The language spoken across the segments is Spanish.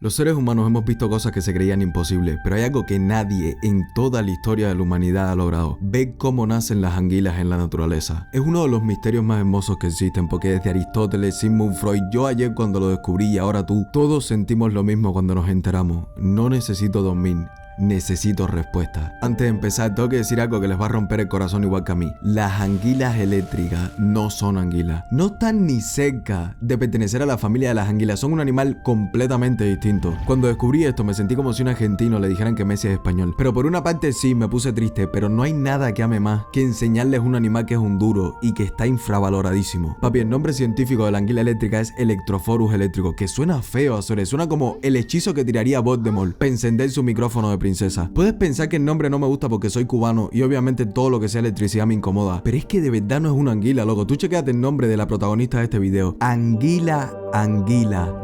Los seres humanos hemos visto cosas que se creían imposibles, pero hay algo que nadie en toda la historia de la humanidad ha logrado: ver cómo nacen las anguilas en la naturaleza. Es uno de los misterios más hermosos que existen, porque desde Aristóteles, Sigmund Freud, yo ayer cuando lo descubrí y ahora tú, todos sentimos lo mismo cuando nos enteramos. No necesito dormir. Necesito respuesta. Antes de empezar, tengo que decir algo que les va a romper el corazón igual que a mí. Las anguilas eléctricas no son anguilas. No están ni cerca de pertenecer a la familia de las anguilas. Son un animal completamente distinto. Cuando descubrí esto, me sentí como si un argentino le dijeran que Messi es español. Pero por una parte sí, me puse triste, pero no hay nada que ame más que enseñarles un animal que es un duro y que está infravaloradísimo. Papi, el nombre científico de la anguila eléctrica es Electrophorus electrico, que suena feo, Azores. Suena como el hechizo que tiraría Voldemort para encender su micrófono de princesa. Puedes pensar que el nombre no me gusta porque soy cubano y obviamente todo lo que sea electricidad me incomoda, pero es que de verdad no es una anguila, loco. Tú chequéate el nombre de la protagonista de este video. Anguila.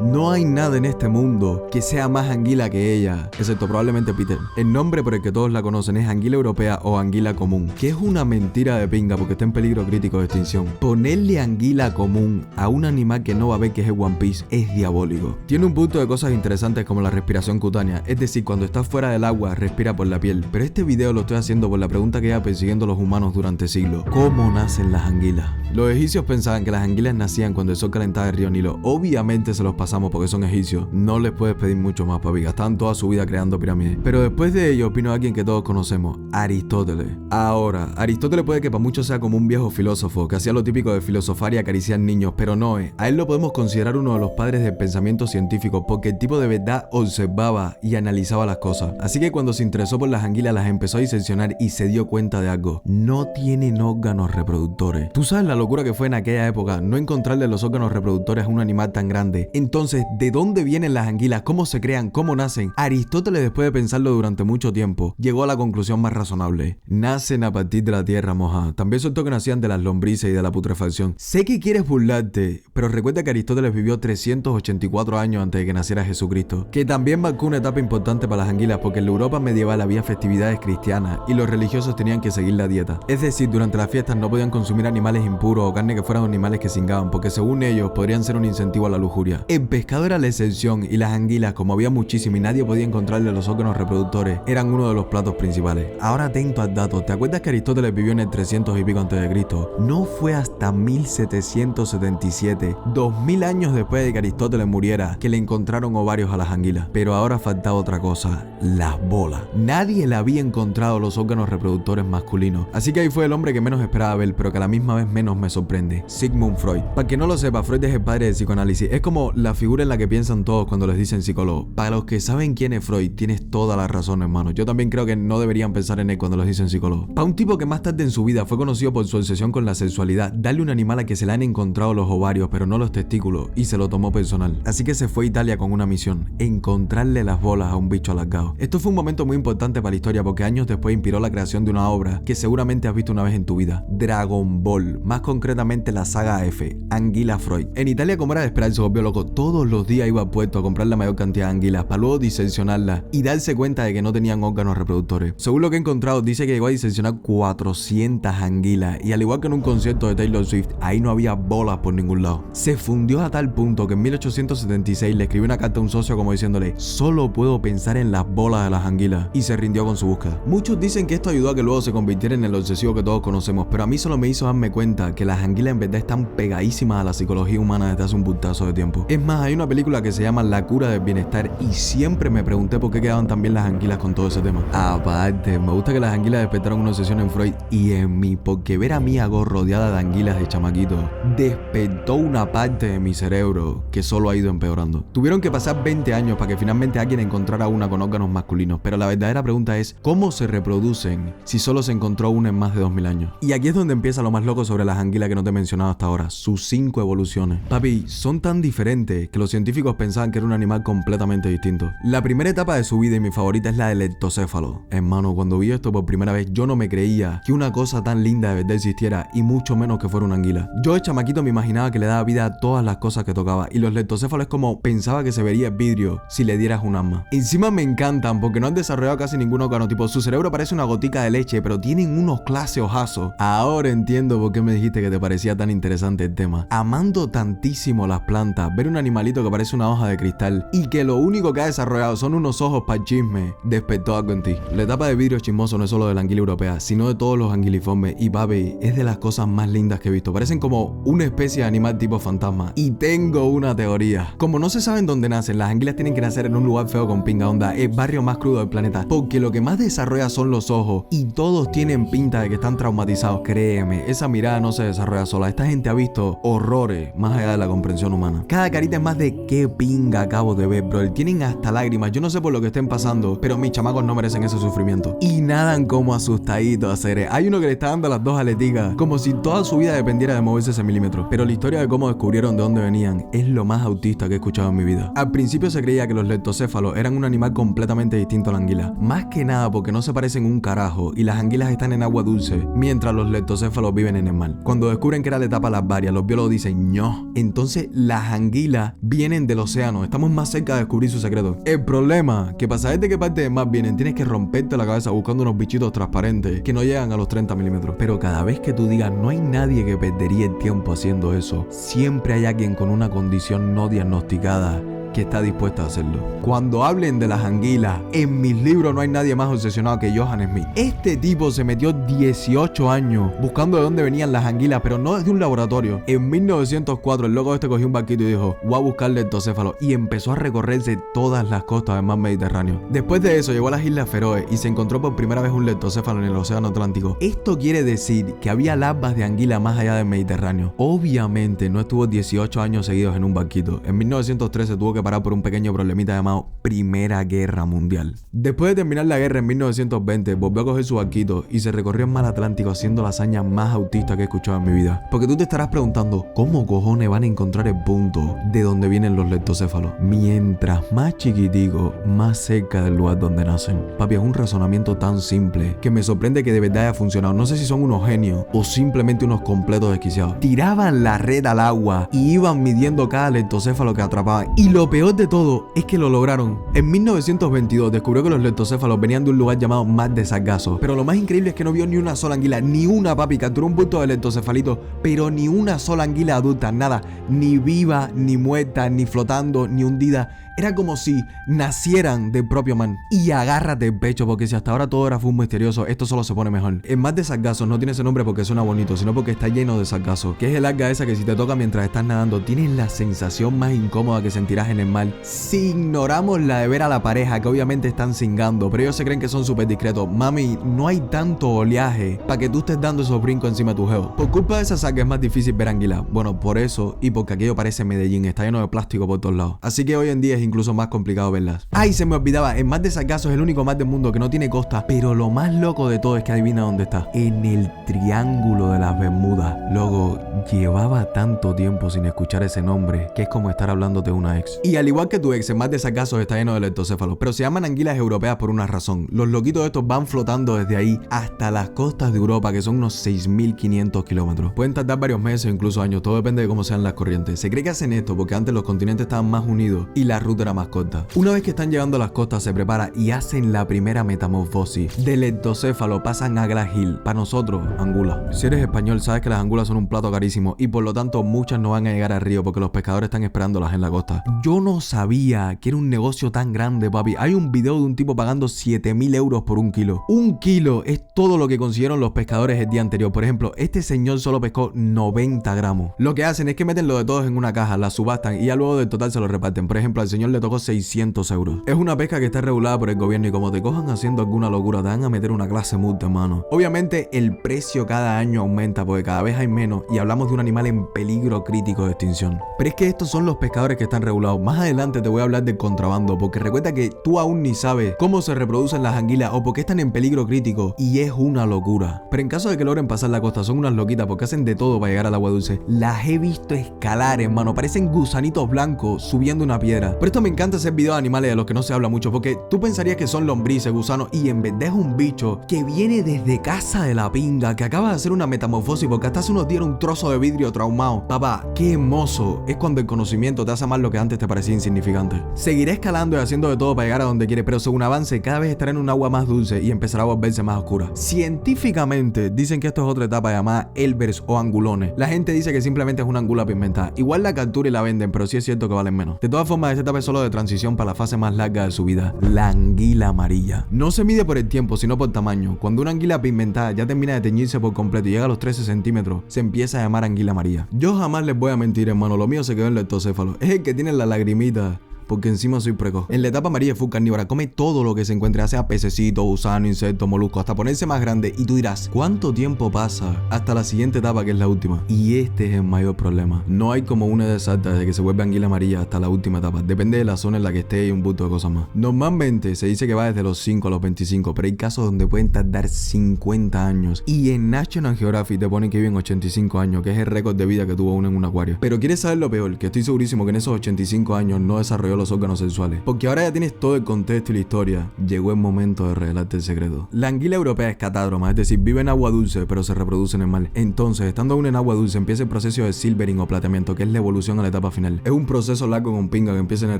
No hay nada en este mundo que sea más anguila que ella, excepto probablemente Peter. El nombre por el que todos la conocen es anguila europea o anguila común, que es una mentira de pinga porque está en peligro crítico de extinción. Ponerle anguila común a un animal que no va a ver que es el One Piece es diabólico. Tiene un punto de cosas interesantes como la respiración cutánea, es decir, cuando estás fuera del agua respira por la piel, pero este video lo estoy haciendo por la pregunta que lleva persiguiendo a los humanos durante siglos: ¿cómo nacen las anguilas? Los egipcios pensaban que las anguilas nacían cuando el sol calentaba el río Nilo. Obviamente se los pasamos porque son egipcios. No les puedes pedir mucho más, papi. Gastaban toda su vida creando pirámides. Pero después de ello opino a alguien que todos conocemos: Aristóteles. Ahora, Aristóteles puede que para muchos sea como un viejo filósofo que hacía lo típico de filosofar y acariciar niños, pero no es. A él lo podemos considerar uno de los padres del pensamiento científico porque el tipo de verdad observaba y analizaba las cosas. Así que cuando se interesó por las anguilas las empezó a diseccionar y se dio cuenta de algo: no tienen órganos reproductores. Tú sabes la locura que fue en aquella época no encontrarle los órganos reproductores a un animal tan grande. Entonces, ¿de dónde vienen las anguilas? ¿Cómo se crean? ¿Cómo nacen? Aristóteles, después de pensarlo durante mucho tiempo, llegó a la conclusión más razonable: nacen a partir de la tierra mojada. También soltó que nacían de las lombrices y de la putrefacción. Sé que quieres burlarte, pero recuerda que Aristóteles vivió 384 años antes de que naciera Jesucristo, que también marcó una etapa importante para las anguilas porque en la Europa medieval había festividades cristianas y los religiosos tenían que seguir la dieta. Es decir, durante las fiestas no podían consumir animales impuros o carne que fueran animales que cingaban, porque según ellos podrían ser un incentivo a la lujuria. El pescado era la excepción y las anguilas, como había muchísimo y nadie podía encontrarle los órganos reproductores, eran uno de los platos principales. Ahora atento al dato: ¿te acuerdas que Aristóteles vivió en el 300 y pico antes de Cristo? No fue hasta 1777, 2000 años después de que Aristóteles muriera, que le encontraron ovarios a las anguilas. Pero ahora faltaba otra cosa: las bolas. Nadie le había encontrado los órganos reproductores masculinos, así que ahí fue el hombre que menos esperaba ver, pero que a la misma vez menos me sorprende: Sigmund Freud. Para que no lo sepa, Freud es el padre del psicoanálisis. Es como la figura en la que piensan todos cuando les dicen psicólogo. Para los que saben quién es Freud, tienes toda la razón, hermano. Yo también creo que no deberían pensar en él cuando les dicen psicólogo. Para un tipo que más tarde en su vida fue conocido por su obsesión con la sexualidad, darle un animal a que se le han encontrado los ovarios pero no los testículos, y se lo tomó personal. Así que se fue a Italia con una misión: encontrarle las bolas a un bicho alargado. Esto fue un momento muy importante para la historia porque años después inspiró la creación de una obra que seguramente has visto una vez en tu vida: Dragon Ball, más concretamente la saga F, Anguila Freud. En Italia, como era de esperar, se volvió loco. Todos los días iba a puerto a comprar la mayor cantidad de anguilas para luego diseccionarlas y darse cuenta de que no tenían órganos reproductores. Según lo que he encontrado, dice que llegó a diseccionar 400 anguilas y al igual que en un concierto de Taylor Swift, ahí no había bolas por ningún lado. Se fundió a tal punto que en 1876 le escribió una carta a un socio como diciéndole: solo puedo pensar en las bolas de las anguilas, y se rindió con su búsqueda. Muchos dicen que esto ayudó a que luego se convirtiera en el obsesivo que todos conocemos, pero a mí solo me hizo darme cuenta que las anguilas en verdad están pegadísimas a la psicología humana desde hace un puntazo de tiempo. Es más, hay una película que se llama La cura del bienestar y siempre me pregunté por qué quedaban tan bien las anguilas con todo ese tema. Aparte, me gusta que las anguilas despertaron una obsesión en Freud y en mí, porque ver a mi Ago rodeada de anguilas de chamaquito despertó una parte de mi cerebro que solo ha ido empeorando. Tuvieron que pasar 20 años para que finalmente alguien encontrara una con órganos masculinos, pero la verdadera pregunta es: ¿cómo se reproducen si solo se encontró una en más de 2000 años? Y aquí es donde empieza lo más loco sobre las anguilas que no te he mencionado hasta ahora: sus 5 evoluciones. Papi, son tan diferentes que los científicos pensaban que era un animal completamente distinto. La primera etapa de su vida y mi favorita es la del ectocéfalo. Hermano, cuando vi esto por primera vez, yo no me creía que una cosa tan linda de verdad existiera y mucho menos que fuera una anguila. Yo de chamaquito me imaginaba que le daba vida a todas las cosas que tocaba y los lectocéfalos es como pensaba que se vería el vidrio si le dieras un arma. Encima me encantan porque porque no han desarrollado casi ningún órgano, tipo su cerebro parece una gotica de leche, pero tienen unos clase ojazos. Ahora entiendo por qué me dijiste que te parecía tan interesante el tema. Amando tantísimo las plantas, ver un animalito que parece una hoja de cristal y que lo único que ha desarrollado son unos ojos para el chisme, despertó algo en ti. La etapa de vidrio chismoso no es solo de la anguila europea, sino de todos los anguiliformes, y papi, es de las cosas más lindas que he visto. Parecen como una especie de animal tipo fantasma. Y tengo una teoría. Como no se saben dónde nacen, las anguilas tienen que nacer en un lugar feo con pinga onda, el barrio más crudo del planeta, porque lo que más desarrolla son los ojos, y todos tienen pinta de que están traumatizados. Créeme, esa mirada no se desarrolla sola. Esta gente ha visto horrores más allá de la comprensión humana. Cada carita es más de qué pinga acabo de ver, bro. Tienen hasta lágrimas. Yo no sé por lo que estén pasando, pero mis chamacos no merecen ese sufrimiento. Y nadan como asustaditos, hacer. Hay uno que le está dando las dos aleticas, como si toda su vida dependiera de moverse ese milímetro. Pero la historia de cómo descubrieron de dónde venían es lo más autista que he escuchado en mi vida. Al principio se creía que los leptocéfalos eran un animal completamente distinto a la anguila. Más que nada porque no se parecen un carajo y las anguilas están en agua dulce, mientras los leptocéfalos viven en el mar. Cuando descubren que era la etapa larvaria, los biólogos dicen no. Entonces las anguilas vienen del océano. Estamos más cerca de descubrir su secreto. El problema, que para saber de qué parte del mar vienen, tienes que romperte la cabeza buscando unos bichitos transparentes que no llegan a los 30 milímetros. Pero cada vez que tú digas no hay nadie que perdería el tiempo haciendo eso, siempre hay alguien con una condición no diagnosticada que está dispuesta a hacerlo. Cuando hablen de las anguilas, en mis libros no hay nadie más obsesionado que Johann Smith. Este tipo se metió 18 años buscando de dónde venían las anguilas, pero no desde un laboratorio. En 1904 el loco este cogió un barquito y dijo, voy a buscar leptocéfalos, y empezó a recorrerse todas las costas del mar Mediterráneo. Después de eso llegó a las Islas Feroe y se encontró por primera vez un leptocéfalo en el océano Atlántico. Esto quiere decir que había larvas de anguila más allá del Mediterráneo. Obviamente no estuvo 18 años seguidos en un barquito. En 1913 tuvo que parar por un pequeño problemita llamado Primera Guerra Mundial. Después de terminar la guerra en 1920, volvió a coger su barquito y se recorrió el mar Atlántico haciendo la hazaña más autista que he escuchado en mi vida. Porque tú te estarás preguntando, ¿cómo cojones van a encontrar el punto de donde vienen los leptocéfalos? Mientras más chiquitico, más cerca del lugar donde nacen. Papi, es un razonamiento tan simple que me sorprende que de verdad haya funcionado. No sé si son unos genios o simplemente unos completos desquiciados. Tiraban la red al agua y iban midiendo cada leptocéfalo que atrapaban. Y lo peor de todo es que lo lograron. En 1922 descubrió que los leptocéfalos venían de un lugar llamado Mar de Sargasso. Pero lo más increíble es que no vio ni una sola anguila, ni una, papi. Capturó un bulto de leptocefalitos, pero ni una sola anguila adulta, nada. Ni viva, ni muerta, ni flotando, ni hundida. Era como si nacieran del propio mar. Y agárrate el pecho, porque si hasta ahora todo era full misterioso, esto solo se pone mejor. El Mar de Sargasso no tiene ese nombre porque suena bonito, sino porque está lleno de sargazo, que es el alga esa que si te toca mientras estás nadando, tienes la sensación más incómoda que sentirás en el mar. Si ignoramos la de ver a la pareja, que obviamente están cingando, pero ellos se creen que son súper discretos. Mami, no hay tanto oleaje para que tú estés dando esos brincos encima de tu geo. Por culpa de esa saga es más difícil ver anguila. Bueno, por eso y porque aquello parece Medellín, está lleno de plástico por todos lados. Así que hoy en día es incluso más complicado verlas. Ay, se me olvidaba, el Mar de Sargasso es el único mar del mundo que no tiene costa, pero lo más loco de todo es que adivina dónde está. En el Triángulo de las Bermudas. Luego, llevaba tanto tiempo sin escuchar ese nombre que es como estar hablando de una ex. Y al igual que tu ex, el Mar de Sargasso está lleno de leptocéfalos, pero se llaman anguilas europeas por una razón. Los loquitos estos van flotando desde ahí hasta las costas de Europa, que son unos 6.500 kilómetros. Pueden tardar varios meses o incluso años, todo depende de cómo sean las corrientes. Se cree que hacen esto porque antes los continentes estaban más unidos y la ruta era más corta. Una vez que están llegando a las costas, se prepara y hacen la primera metamorfosis. De leptocéfalo pasan a Glass-Hill. Para nosotros, angula. Si eres español, sabes que las angulas son un plato carísimo y por lo tanto muchas no van a llegar al río porque los pescadores están esperándolas en la costa. Yo no sabía que era un negocio tan grande, papi. Hay un video de un tipo pagando 7.000 euros por un kilo. Un kilo es todo lo que consiguieron los pescadores el día anterior. Por ejemplo, este señor solo pescó 90 gramos. Lo que hacen es que meten lo de todos en una caja, la subastan y ya luego del total se lo reparten. Por ejemplo, al señor le tocó 600 euros. Es una pesca que está regulada por el gobierno y como te cojan haciendo alguna locura, te van a meter una clase multa, hermano. Obviamente, el precio cada año aumenta porque cada vez hay menos y hablamos de un animal en peligro crítico de extinción. Pero es que estos son los pescadores que están regulados. Más adelante te voy a hablar del contrabando porque recuerda que tú aún ni sabes cómo se reproducen las anguilas o por qué están en peligro crítico y es una locura. Pero en caso de que logren pasar la costa, son unas loquitas porque hacen de todo para llegar al agua dulce. Las he visto escalar, hermano. Parecen gusanitos blancos subiendo una piedra. Por esto me encanta hacer videos de animales de los que no se habla mucho, porque tú pensarías que son lombrices, gusanos, y en vez de es un bicho que viene desde casa de la pinga, que acaba de hacer una metamorfosis, porque hasta hace unos días era un trozo de vidrio traumado. Papá, qué hermoso es cuando el conocimiento te hace más lo que antes te parecía insignificante. Seguiré escalando y haciendo de todo para llegar a donde quiere, pero según avance, cada vez estará en un agua más dulce y empezará a volverse más oscura. Científicamente dicen que esto es otra etapa llamada elvers o angulones. La gente dice que simplemente es una angula pigmentada. Igual la captura y la venden, pero sí es cierto que valen menos. De todas formas, esta etapa es solo de transición para la fase más larga de su vida, la anguila amarilla. No se mide por el tiempo, sino por tamaño. Cuando una anguila pigmentada ya termina de teñirse por completo y llega a los 13 centímetros, se empieza a llamar anguila amarilla. Yo jamás les voy a mentir, hermano, lo mío se quedó en leptocéfalo. Es el que tiene la lagrimita, porque encima soy precoz. En la etapa amarilla es full carnívora, come todo lo que se encuentre, sea pececito, gusano, insecto, molusco, hasta ponerse más grande. Y tú dirás, ¿cuánto tiempo pasa hasta la siguiente etapa, que es la última? Y este es el mayor problema. No hay como una edad exacta desde que se vuelve anguila amarilla hasta la última etapa. Depende de la zona en la que esté y un bulto de cosas más. Normalmente se dice que va desde los 5 a los 25, pero hay casos donde pueden tardar 50 años. Y en National Geographic te ponen que viven 85 años, que es el récord de vida que tuvo uno en un acuario. Pero ¿quieres saber lo peor? Que estoy segurísimo que en esos 85 años no desarrolló los órganos sexuales, porque ahora ya tienes todo el contexto y la historia. Llegó el momento de revelarte el secreto. La anguila europea es catádroma, es decir, vive en agua dulce pero se reproduce en el mar. Entonces, estando aún en agua dulce, empieza el proceso de silvering o plateamiento, que es la evolución a la etapa final. Es un proceso largo con pinga que empieza en el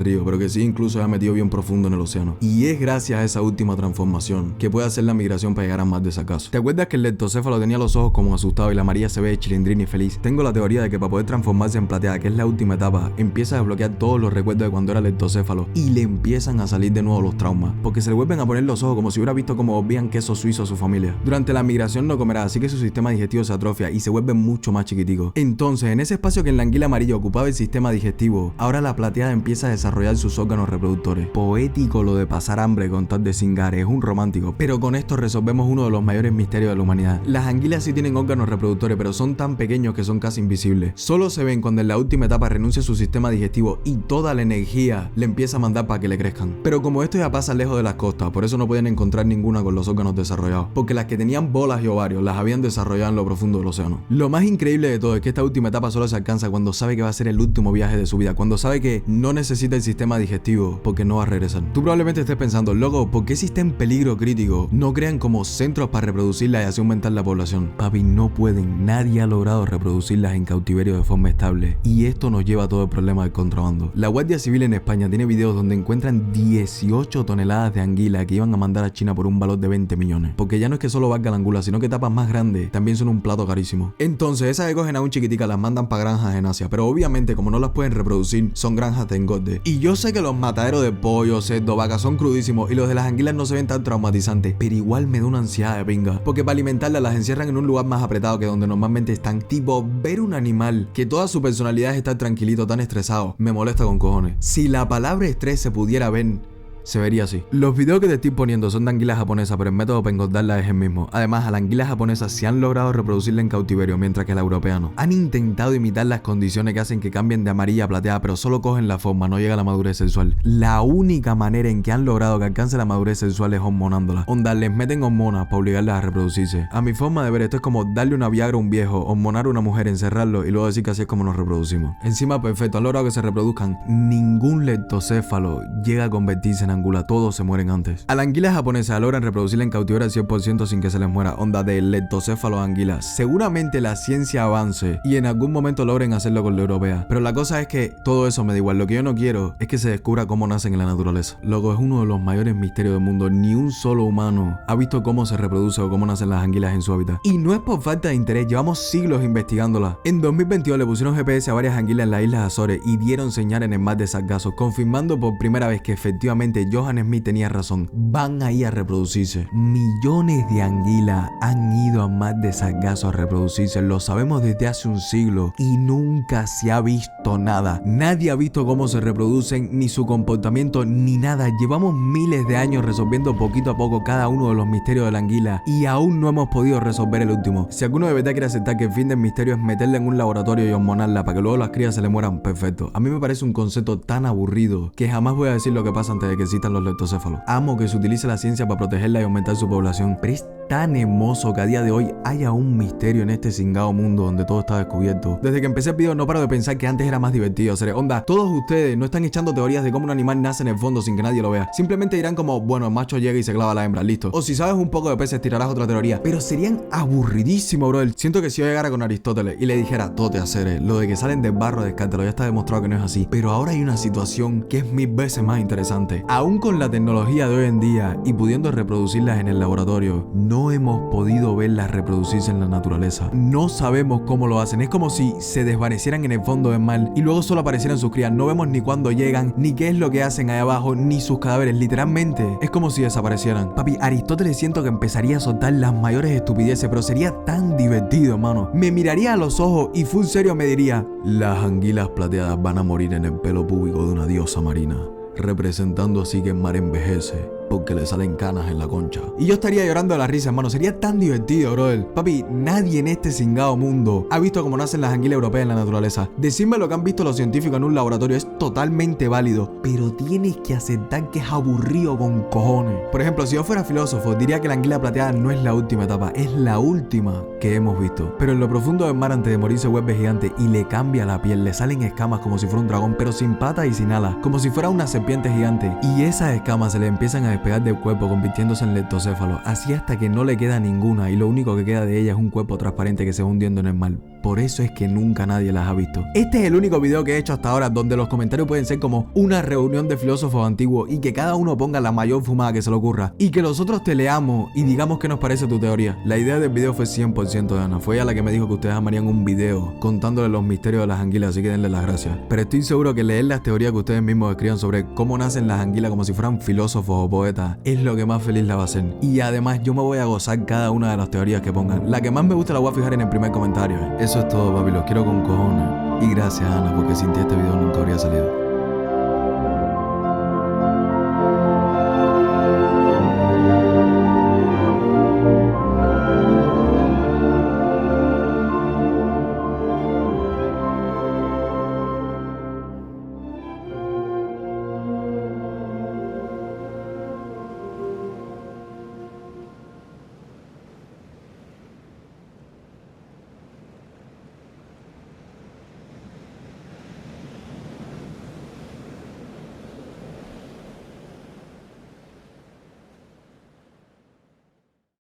río, pero que sí incluso se ha metido bien profundo en el océano. Y es gracias a esa última transformación que puede hacer la migración para llegar a más desacaso. ¿Te acuerdas que el leptocéfalo tenía los ojos como asustado y la María se ve chilindrina y feliz? Tengo la teoría de que para poder transformarse en plateada, que es la última etapa, empieza a desbloquear todos los recuerdos de cuando era leptocéfalo y le empiezan a salir de nuevo los traumas, porque se le vuelven a poner los ojos como si hubiera visto como volvían queso suizo a su familia. Durante la migración no comerá, así que su sistema digestivo se atrofia y se vuelve mucho más chiquitico. Entonces, en ese espacio que en la anguila amarilla ocupaba el sistema digestivo, ahora la plateada empieza a desarrollar sus órganos reproductores. Poético lo de pasar hambre con tal de cingar, es un romántico. Pero con esto resolvemos uno de los mayores misterios de la humanidad. Las anguilas sí tienen órganos reproductores, pero son tan pequeños que son casi invisibles. Solo se ven cuando en la última etapa renuncia a su sistema digestivo y toda la energía le empieza a mandar para que le crezcan. Pero como esto ya pasa lejos de las costas, por eso no pueden encontrar ninguna con los órganos desarrollados, porque las que tenían bolas y ovarios las habían desarrollado en lo profundo del océano. Lo más increíble de todo es que esta última etapa solo se alcanza cuando sabe que va a ser el último viaje de su vida, cuando sabe que no necesita el sistema digestivo porque no va a regresar. Tú probablemente estés pensando, loco, ¿por qué si está en peligro crítico no crean como centros para reproducirla y así aumentar la población? Papi, no pueden, nadie ha logrado reproducirlas en cautiverio de forma estable, y esto nos lleva a todo el problema del contrabando. La Guardia Civil en España tiene videos donde encuentran 18 toneladas de anguila que iban a mandar a China por un valor de 20 millones. Porque ya no es que solo valga la anguila, sino que tapas más grandes también son un plato carísimo. Entonces esas que cogen aún chiquiticas las mandan para granjas en Asia, pero obviamente como no las pueden reproducir, son granjas de engorde. Y yo sé que los mataderos de pollo, cerdo, vaca son crudísimos y los de las anguilas no se ven tan traumatizantes, pero igual me da una ansiedad de pinga, porque para alimentarlas las encierran en un lugar más apretado que donde normalmente están. Tipo, ver un animal que toda su personalidad es estar tranquilito, tan estresado, me molesta con cojones. Si la palabra estrés se pudiera ver, se vería así. Los videos que te estoy poniendo son de anguilas japonesas, pero el método para engordarla es el mismo. Además, a la anguila japonesa se han logrado reproducirla en cautiverio, mientras que la europea no. Han intentado imitar las condiciones que hacen que cambien de amarilla a plateada, pero solo cogen la forma, no llega a la madurez sexual. La única manera en que han logrado que alcance la madurez sexual es hormonándola. Onda, les meten hormonas para obligarlas a reproducirse. A mi forma de ver, esto es como darle una Viagra a un viejo, hormonar a una mujer, encerrarlo y luego decir que así es como nos reproducimos. Encima, perfecto, han logrado que se reproduzcan. Ningún leptocéfalo llega a convertirse en anguila, todos se mueren antes. A la anguila japonesa logran reproducirla en cautiverio al 100% sin que se les muera. Onda, de leptocéfalo a anguila. Seguramente la ciencia avance y en algún momento logren hacerlo con la europea. Pero la cosa es que todo eso me da igual. Lo que yo no quiero es que se descubra cómo nacen en la naturaleza. Loco, es uno de los mayores misterios del mundo. Ni un solo humano ha visto cómo se reproduce o cómo nacen las anguilas en su hábitat. Y no es por falta de interés, llevamos siglos investigándola. En 2022 le pusieron GPS a varias anguilas en las Islas Azores y dieron señal en el mar de Sargasso, confirmando por primera vez que efectivamente Johann Smith tenía razón. Van ahí a reproducirse. Millones de anguilas han ido a mar de Sargasso a reproducirse. Lo sabemos desde hace un siglo y nunca se ha visto nada. Nadie ha visto cómo se reproducen, ni su comportamiento, ni nada. Llevamos miles de años resolviendo poquito a poco cada uno de los misterios de la anguila y aún no hemos podido resolver el último. Si alguno de verdad quiere aceptar que el fin del misterio es meterla en un laboratorio y hormonarla para que luego las crías se le mueran, perfecto. A mí me parece un concepto tan aburrido que jamás voy a decir lo que pasa antes de que existan los leptocéfalos. Amo que se utilice la ciencia para protegerla y aumentar su población, pero es tan hermoso que a día de hoy haya un misterio en este cingado mundo donde todo está descubierto. Desde que empecé el video no paro de pensar que antes era más divertido hacer. Onda, todos ustedes no están echando teorías de cómo un animal nace en el fondo sin que nadie lo vea. Simplemente dirán como, bueno, el macho llega y se clava a la hembra, listo. O si sabes un poco de peces tirarás otra teoría. Pero serían aburridísimos, bro. Siento que si yo llegara con Aristóteles y le dijera, tote hacer lo de que salen del barro, descártelo, ya está demostrado que no es así. Pero ahora hay una situación que es 1000 veces más interesante. Aún con la tecnología de hoy en día y pudiendo reproducirlas en el laboratorio, no hemos podido verlas reproducirse en la naturaleza. No sabemos cómo lo hacen. Es como si se desvanecieran en el fondo del mar y luego solo aparecieran sus crías. No vemos ni cuándo llegan, ni qué es lo que hacen ahí abajo, ni sus cadáveres. Literalmente, es como si desaparecieran. Papi, Aristóteles siento que empezaría a soltar las mayores estupideces, pero sería tan divertido, hermano. Me miraría a los ojos y full serio me diría, las anguilas plateadas van a morir en el pelo púbico de una diosa marina, representando así que el mar envejece porque le salen canas en la concha. Y yo estaría llorando de la risa, hermano. Sería tan divertido, brother. Papi, nadie en este cingado mundo ha visto cómo nacen las anguilas europeas en la naturaleza. Decirme lo que han visto los científicos en un laboratorio es totalmente válido, pero tienes que aceptar que es aburrido con cojones. Por ejemplo, si yo fuera filósofo, diría que la anguila plateada no es la última etapa, es la última que hemos visto. Pero en lo profundo del mar, antes de morir, se vuelve gigante y le cambia la piel, le salen escamas como si fuera un dragón, pero sin patas y sin alas, como si fuera una serpiente gigante. Y esas escamas se le empiezan a despegar del cuerpo, convirtiéndose en leptocéfalo, así hasta que no le queda ninguna y lo único que queda de ella es un cuerpo transparente que se va hundiendo en el mar. Por eso es que nunca nadie las ha visto. Este es el único video que he hecho hasta ahora donde los comentarios pueden ser como una reunión de filósofos antiguos y que cada uno ponga la mayor fumada que se le ocurra y que nosotros te leamos y digamos qué nos parece tu teoría. La idea del video fue 100% de Ana. Fue ella la que me dijo que ustedes amarían un video contándole los misterios de las anguilas, así que denle las gracias. Pero estoy seguro que leer las teorías que ustedes mismos escriban sobre cómo nacen las anguilas como si fueran filósofos o poetas es lo que más feliz la va a hacer. Y además yo me voy a gozar cada una de las teorías que pongan. La que más me gusta la voy a fijar en el primer comentario. Eso es todo, papi, los quiero con cojones. Y gracias, Ana, porque sin ti este video nunca habría salido.